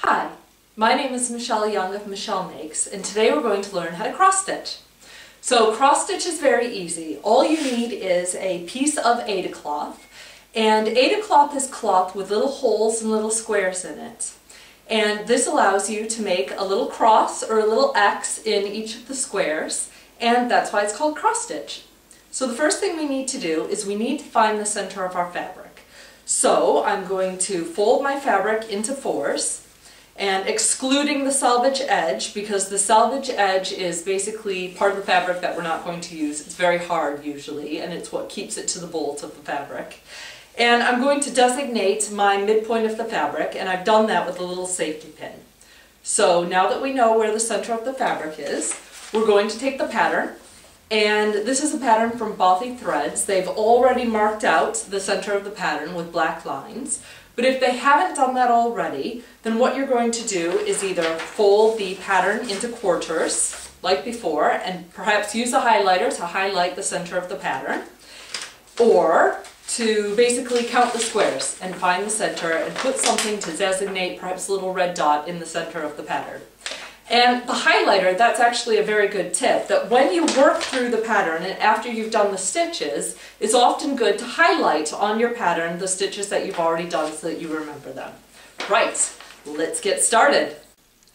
Hi, my name is Michele Young of Michele Makes, and today we're going to learn how to cross stitch. So cross stitch is very easy. All you need is a piece of Aida cloth, and Aida cloth is cloth with little holes and little squares in it. And this allows you to make a little cross or a little X in each of the squares, and that's why it's called cross stitch. So the first thing we need to do is we need to find the center of our fabric. So I'm going to fold my fabric into fours, and excluding the selvage edge, because the selvage edge is basically part of the fabric that we're not going to use. It's very hard usually, and it's what keeps it to the bolt of the fabric. And I'm going to designate my midpoint of the fabric, and I've done that with a little safety pin. So now that we know where the center of the fabric is, we're going to take the pattern, and this is a pattern from Bothy Threads. They've already marked out the center of the pattern with black lines. But if they haven't done that already, then what you're going to do is either fold the pattern into quarters, like before, and perhaps use a highlighter to highlight the center of the pattern, or to basically count the squares and find the center and put something to designate perhaps a little red dot in the center of the pattern. And the highlighter, that's actually a very good tip, that when you work through the pattern and after you've done the stitches, it's often good to highlight on your pattern the stitches that you've already done so that you remember them. Right, let's get started.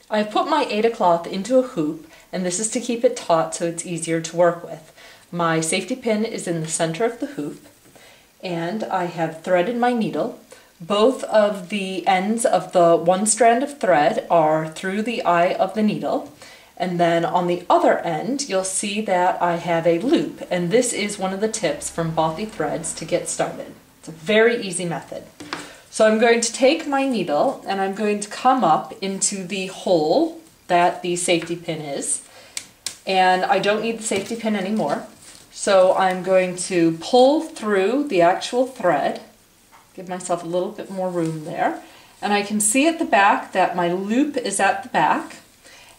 I've put my Aida cloth into a hoop, and this is to keep it taut so it's easier to work with. My safety pin is in the center of the hoop, and I have threaded my needle. Both of the ends of the one strand of thread are through the eye of the needle, and then on the other end you'll see that I have a loop, and this is one of the tips from Bothy Threads to get started. It's a very easy method. So I'm going to take my needle and I'm going to come up into the hole that the safety pin is, and I don't need the safety pin anymore. So I'm going to pull through the actual thread, give myself a little bit more room there, and I can see at the back that my loop is at the back,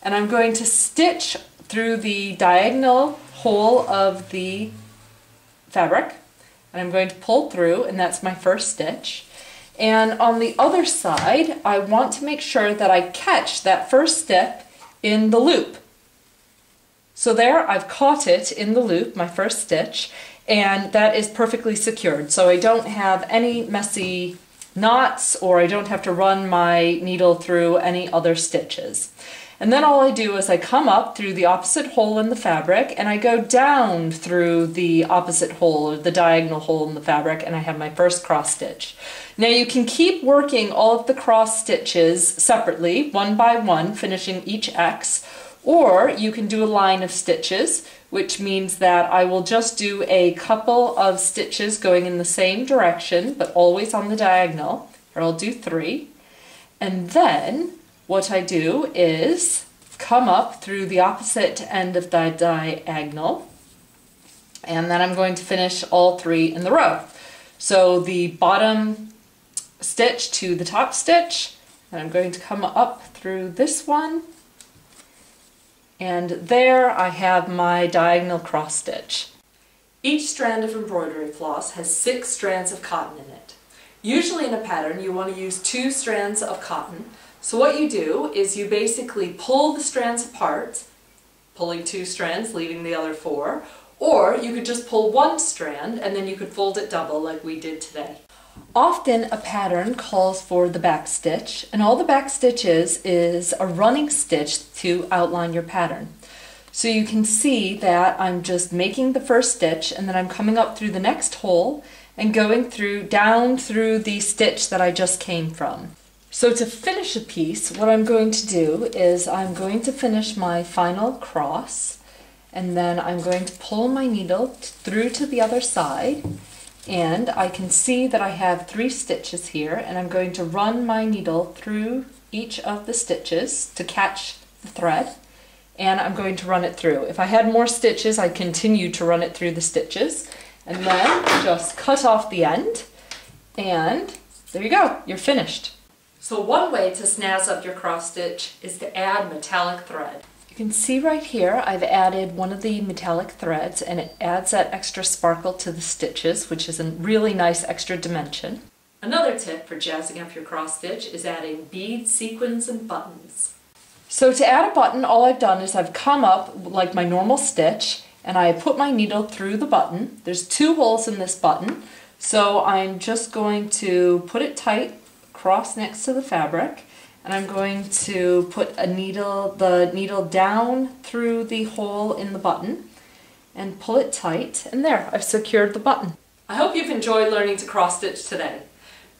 and I'm going to stitch through the diagonal hole of the fabric, and I'm going to pull through, and that's my first stitch. And on the other side, I want to make sure that I catch that first step in the loop. So there, I've caught it in the loop, my first stitch, and that is perfectly secured. So I don't have any messy knots, or I don't have to run my needle through any other stitches. And then all I do is I come up through the opposite hole in the fabric, and I go down through the opposite hole, or the diagonal hole in the fabric, and I have my first cross stitch. Now you can keep working all of the cross stitches separately, one by one, finishing each X, or you can do a line of stitches, which means that I will just do a couple of stitches going in the same direction, but always on the diagonal, or I'll do 3. And then what I do is come up through the opposite end of the diagonal, and then I'm going to finish all 3 in the row. So the bottom stitch to the top stitch, and I'm going to come up through this one, and there I have my diagonal cross stitch. Each strand of embroidery floss has 6 strands of cotton in it. Usually in a pattern you want to use 2 strands of cotton. So what you do is you basically pull the strands apart, pulling 2 strands, leaving the other 4, or you could just pull 1 strand and then you could fold it double like we did today. Often a pattern calls for the back stitch, and all the back stitch is a running stitch to outline your pattern. So you can see that I'm just making the first stitch, and then I'm coming up through the next hole and going down through the stitch that I just came from. So to finish a piece, what I'm going to do is I'm going to finish my final cross, and then I'm going to pull my needle through to the other side. And I can see that I have 3 stitches here, and I'm going to run my needle through each of the stitches to catch the thread, and I'm going to run it through. If I had more stitches, I'd continue to run it through the stitches, and then just cut off the end, and there you go, you're finished. So one way to snazz up your cross stitch is to add metallic thread. You can see right here I've added one of the metallic threads, and it adds that extra sparkle to the stitches, which is a really nice extra dimension. Another tip for jazzing up your cross stitch is adding beads, sequins, and buttons. So to add a button, all I've done is I've come up like my normal stitch and I put my needle through the button. There's 2 holes in this button, so I'm just going to put it tight across next to the fabric, and I'm going to put the needle down through the hole in the button and pull it tight, and there, I've secured the button. I hope you've enjoyed learning to cross stitch today.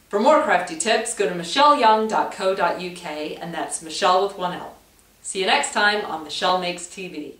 For more crafty tips, go to michelleyoung.co.uk, and that's Michelle with 1 L. See you next time on Michele Makes TV.